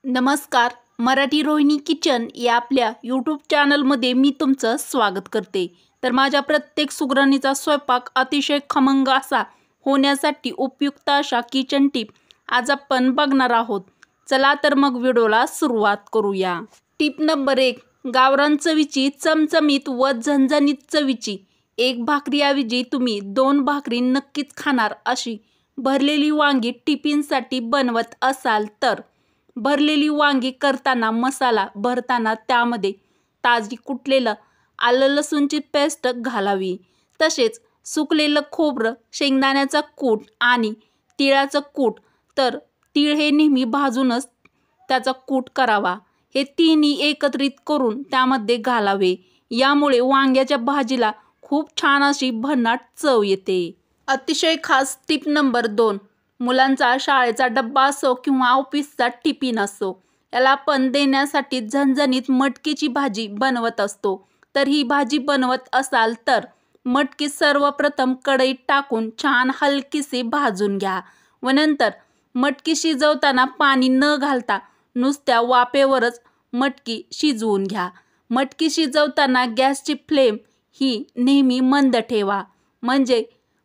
नमस्कार. मराठी रोहिणी किचन या आपल्या यूट्यूब चॅनलमध्ये मी तुमचं स्वागत करते. तर माझ्या प्रत्येक सुगरणीचा स्वयंपाक अतिशय खमंग असा होण्यासाठी उपयुक्त अशा किचन टिप आज आपण बघणार आहोत. चला तर मग व्हिडिओला सुरुवात करूया. Tip number 1. गावरान चवीची चमचमीत व झणझणीत चवीची एक भाकरीऐवजी तुम्ही 2 भाकरी नक्कीच खाणार अशी भरलेली वांगी टिफिनसाठी बनवत असाल तर भरलेली वांगी करताना मसाला भरताना त्यामध्ये ताजी कुटलेलं आलं लसूणची पेस्ट घालावी. तसेच सुकलेलं खोबरं, शेंगदाण्याचा कूट आणि तिळाचं कूट. तर तीळ हे नेहमी भाजूनच त्याचा कूट करावा. हे तिन्ही एकत्रित करून त्यामध्ये घालावे. यामुळे वांग्याच्या भाजीला खूप छान अशी भन्नाट चव येते. अतिशय खास टिप नंबर 2. मुलांचा शाळेचा डब्बा असो किंवा ऑफिसचा टिफिन असो, याला आपण देण्यासाठी झणझणीत मटकीची भाजी बनवत असतो. तर ही भाजी बनवत असाल तर मटकी सर्वप्रथम कढईत टाकून छान हलकीशी भाजून घ्या व नंतर मटकी शिजवताना पाणी न घालता नुसत्या वाफेवरच मटकी शिजवून घ्या. मटकी शिजवताना गॅसची फ्लेम ही नेहमी मंद ठेवा, म्हणजे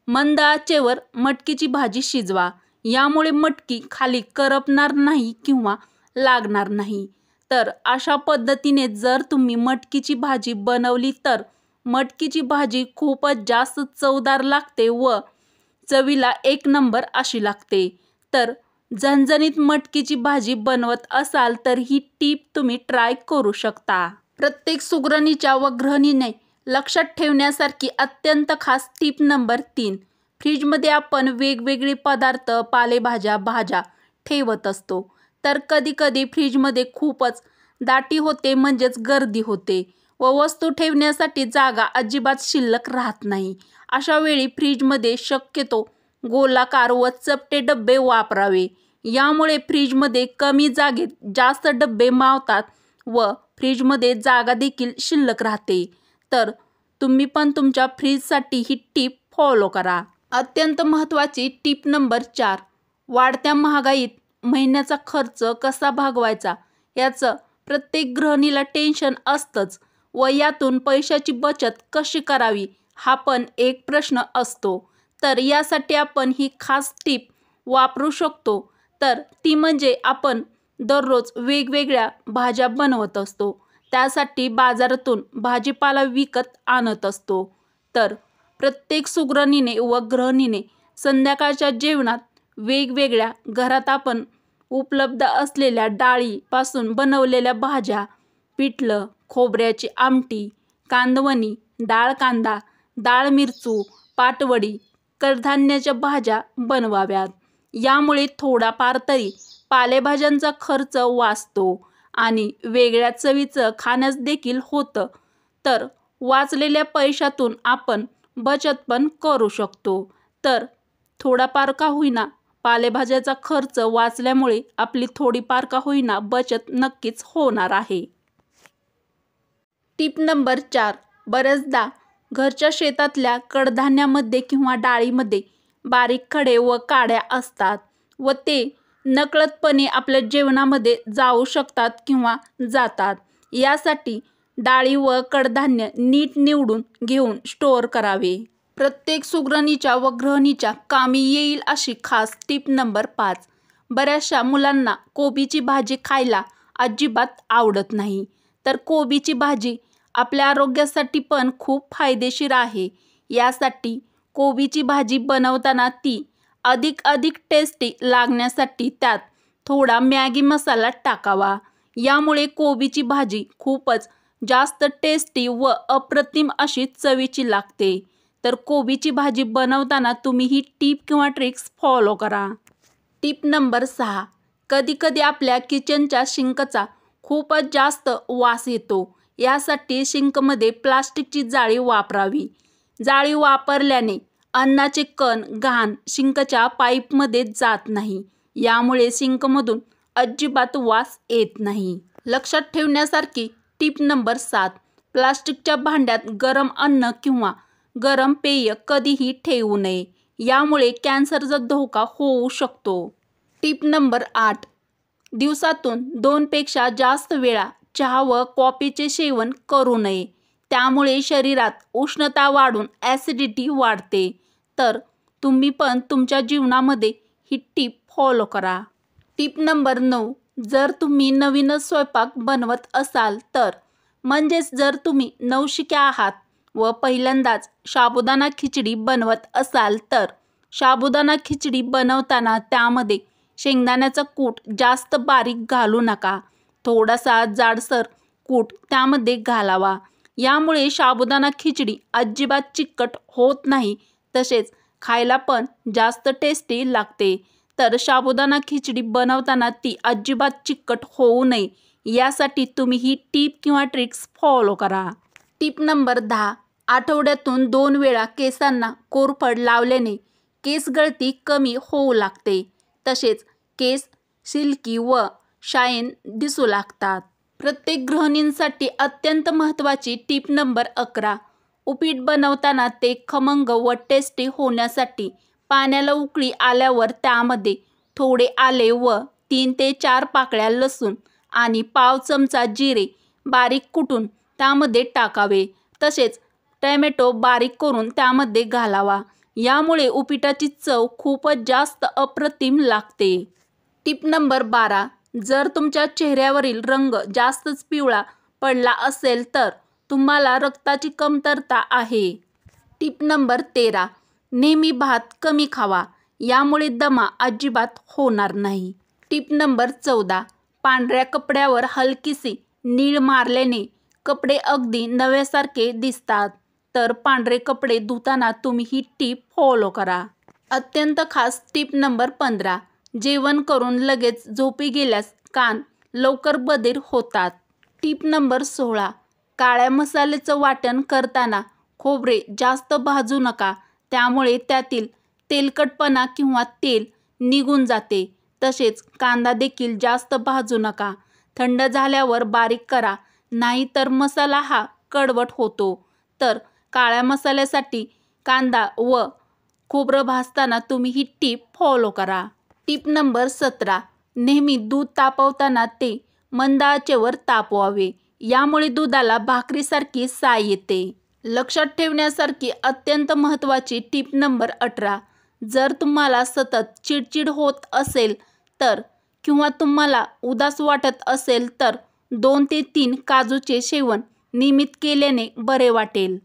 मंद आचेवर मटकीची भाजी शिजवा. यामुळे मटकी खाली करपणार नाही किंवा लागणार नाही. तर अशा पद्धतीने जर तुम्ही मटकीची भाजी बनवली तर मटकीची भाजी खूपच जास्त चवदार लागते व चवीला एक नंबर अशी लागते. तर झणझणीत मटकीची भाजी बनवत असाल तर ही टीप तुम्ही ट्राय करू शकता. प्रत्येक सुगरणीच्या व गृहिणीने लक्षात ठेवण्यासारखी अत्यंत खास टीप नंबर 3. फ्रीजमध्ये आपण वेगवेगळे पदार्थ, पालेभाज्या, भाज्या ठेवत असतो. तर कधीकधी फ्रीजमध्ये खूपच दाटी होते, म्हणजेच गर्दी होते व वस्तू ठेवण्यासाठी जागा अजिबात शिल्लक राहत नाही. अशा वेळी फ्रीजमध्ये शक्यतो गोलाकार व चपटे डबे वापरावे. यामुळे फ्रीजमध्ये कमी जागेत जास्त डबे मावतात व फ्रीजमध्ये जागा देखील शिल्लक राहते. तर तुम्ही पण तुमच्या फ्रीजसाठी ही टीप फॉलो करा. अत्यंत महत्त्वाची टीप नंबर 4. वाढत्या महागाईत महिन्याचा खर्च कसा भागवायचा याचं प्रत्येक गृहिणीला टेन्शन असतंच व यातून पैशाची बचत कशी करावी हा पण एक प्रश्न असतो. तर यासाठी आपण ही खास टीप वापरू शकतो. तर ती म्हणजे आपण दररोज वेगवेगळ्या भाज्या बनवत असतो. त्यासाठी बाजारातून भाजीपाला विकत आणत असतो. तर प्रत्येक सुगरणीने व गृहिणीने संध्याकाळच्या जेवणात वेगवेगळ्या घरात आपण उपलब्ध असलेल्या डाळीपासून बनवलेल्या भाज्या, पिठलं, खोबऱ्याची आमटी, कांदवणी, डाळ कांदा, डाळ मिरचू, पाटवडी, कडधान्याच्या भाज्या बनवाव्यात. यामुळे थोडाफार तरी पालेभाज्यांचा खर्च वाचतो आणि वेगळ्या चवीचं खाण्यास देखील होतं. तर वाचलेल्या पैशातून आपण बचत पण करू शकतो. तर थोडाफार का होईना पालेभाज्याचा खर्च वाचल्यामुळे आपली थोडीफार का होईना बचत नक्कीच होणार आहे. टीप नंबर 4. बऱ्याचदा घरच्या शेतातल्या कडधान्यामध्ये किंवा डाळीमध्ये बारीक खडे व काड्या असतात व ते नकळतपणे आपल्या जेवणामध्ये जाऊ शकतात किंवा जातात. यासाठी डाळी व कडधान्य नीट निवडून घेऊन स्टोअर करावे. प्रत्येक सुगरणीच्या व गृहिणीच्या कामी येईल अशी खास टीप नंबर 5. बऱ्याचशा मुलांना कोबीची भाजी खायला अजिबात आवडत नाही. तर कोबीची भाजी आपल्या आरोग्यासाठी पण खूप फायदेशीर आहे. यासाठी कोबीची भाजी बनवताना ती अधिक टेस्टी लागण्यासाठी त्यात थोडा मॅगी मसाला टाकावा. यामुळे कोबीची भाजी खूपच जास्त टेस्टी व अप्रतिम अशी चवीची लागते. तर कोबीची भाजी बनवताना तुम्ही ही टीप किंवा ट्रिक्स फॉलो करा. टीप नंबर 6. कधीकधी आपल्या किचनच्या शिंकचा खूपच जास्त वास येतो. यासाठी शिंकमध्ये प्लास्टिकची जाळी वापरावी. जाळी वापरल्याने अन्नाचे कण, घाण शिंकच्या पाईपमध्ये जात नाही. यामुळे शिंकमधून अजिबात वास येत नाही. लक्षात ठेवण्यासारखी टीप नंबर 7. प्लास्टिकच्या भांड्यात गरम अन्न किंवा गरम पेय कधीही ठेवू नये. यामुळे कॅन्सरचा धोका होऊ शकतो. टीप नंबर 8. दिवसातून 2 पेक्षा जास्त वेळा चहा व कॉफीचे सेवन करू नये. त्यामुळे शरीरात उष्णता वाढून ॲसिडिटी वाढते. तर तुम्ही पण तुमच्या जीवनामध्ये ही टीप फॉलो करा. टीप नंबर 9. जर तुम्ही नवीनच स्वयंपाक बनवत असाल तर, म्हणजेच जर तुम्ही नवशिक्या आहात व पहिल्यांदाच साबुदाणा खिचडी बनवत असाल तर, साबुदाणा खिचडी बनवताना त्यामध्ये शेंगदाण्याचा कूट जास्त बारीक घालू नका. थोडासा जाडसर कूट त्यामध्ये घालावा. यामुळे साबुदाणा खिचडी अजिबात चिकट होत नाही, तसेच खायला पण जास्त टेस्टी लागते. तर साबुदाणा खिचडी बनवताना ती अजिबात चिकट होऊ नये यासाठी तुम्ही ही टीप किंवा ट्रिक्स फॉलो करा. टीप नंबर 10. आठवड्यातून 2 वेळा केसांना कोरफड लावल्याने केस गळती कमी होऊ लागते. तसेच केस सिल्की व शाईन दिसू लागतात. प्रत्येक गृहिणींसाठी अत्यंत महत्त्वाची टीप नंबर 11. उपीट बनवताना ते खमंग व टेस्टी होण्यासाठी पाण्याला उकळी आल्यावर त्यामध्ये थोडे आले व 3 ते 4 पाकळ्या लसूण आणि पाव चमचा जिरे बारीक कुटून त्यामध्ये टाकावे. तसेच टोमॅटो बारीक करून त्यामध्ये घालावा. यामुळे उपीटाची चव खूपच जास्त अप्रतिम लागते. टीप नंबर 12. जर तुमच्या चेहऱ्यावरील रंग जास्तच पिवळा पडला असेल तर तुम्हाला रक्ताची कमतरता आहे. टीप नंबर 13. नेहमी भात कमी खावा. यामुळे दमा अजिबात होणार नाही. टीप नंबर 14. पांढऱ्या कपड्यावर हलकीशी नीळ मारल्याने कपडे अगदी नव्यासारखे दिसतात. तर पांढरे कपडे धुताना तुम्ही ही टीप फॉलो करा. अत्यंत खास टीप नंबर 15. जेवण करून लगेच झोपी गेल्यास कान लवकर बधीर होतात. टीप नंबर 16. काळ्या मसाल्याचं वाटण करताना खोबरे जास्त भाजू नका. त्यामुळे त्यातील तेलकटपणा किंवा तेल निघून जाते. तसेच कांदा देखील जास्त भाजू नका. थंड झाल्यावर बारीक करा, नाहीतर मसाला हा कडवट होतो. तर काळ्या मसाल्यासाठी कांदा व खोबरं भाजताना तुम्ही ही टीप फॉलो करा. टीप नंबर 17. नेहमी दूध तापवताना ते मंद आचेवर तापवावे. यामुळे दुधाला भाकरीसारखी साय येते. लक्षात ठेवण्यासारखी अत्यंत महत्त्वाची टीप नंबर 18. जर तुम्हाला सतत चिडचिड होत असेल तर किंवा तुम्हाला उदास वाटत असेल तर 2 ते 3 काजूचे सेवन नियमित केल्याने बरे वाटेल.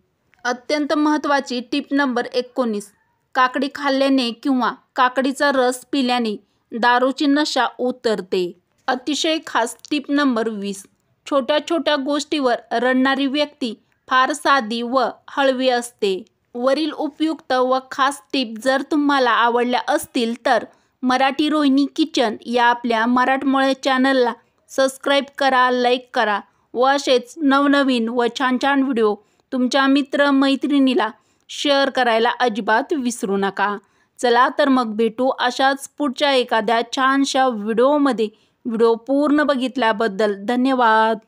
अत्यंत महत्त्वाची टीप नंबर 19. काकडी खाल्ल्याने किंवा काकडीचा रस पिल्याने दारूची नशा उतरते. अतिशय खास टीप नंबर 20. छोट्या छोट्या गोष्टीवर रडणारी व्यक्ती फार साधी व हळवी असते. वरील उपयुक्त व खास टीप जर तुम्हाला आवडल्या असतील तर मराठी रोहिणी किचन या आपल्या मराठमोळ्या चॅनलला सबस्क्राईब करा, लाईक करा व असेच नवनवीन व छान छान व्हिडिओ तुमच्या मित्रमैत्रिणीला शेअर करायला अजिबात विसरू नका. चला तर मग भेटू अशाच पुढच्या एखाद्या छानशा व्हिडिओमध्ये. व्हिडिओ पूर्ण बघितल्याबद्दल धन्यवाद.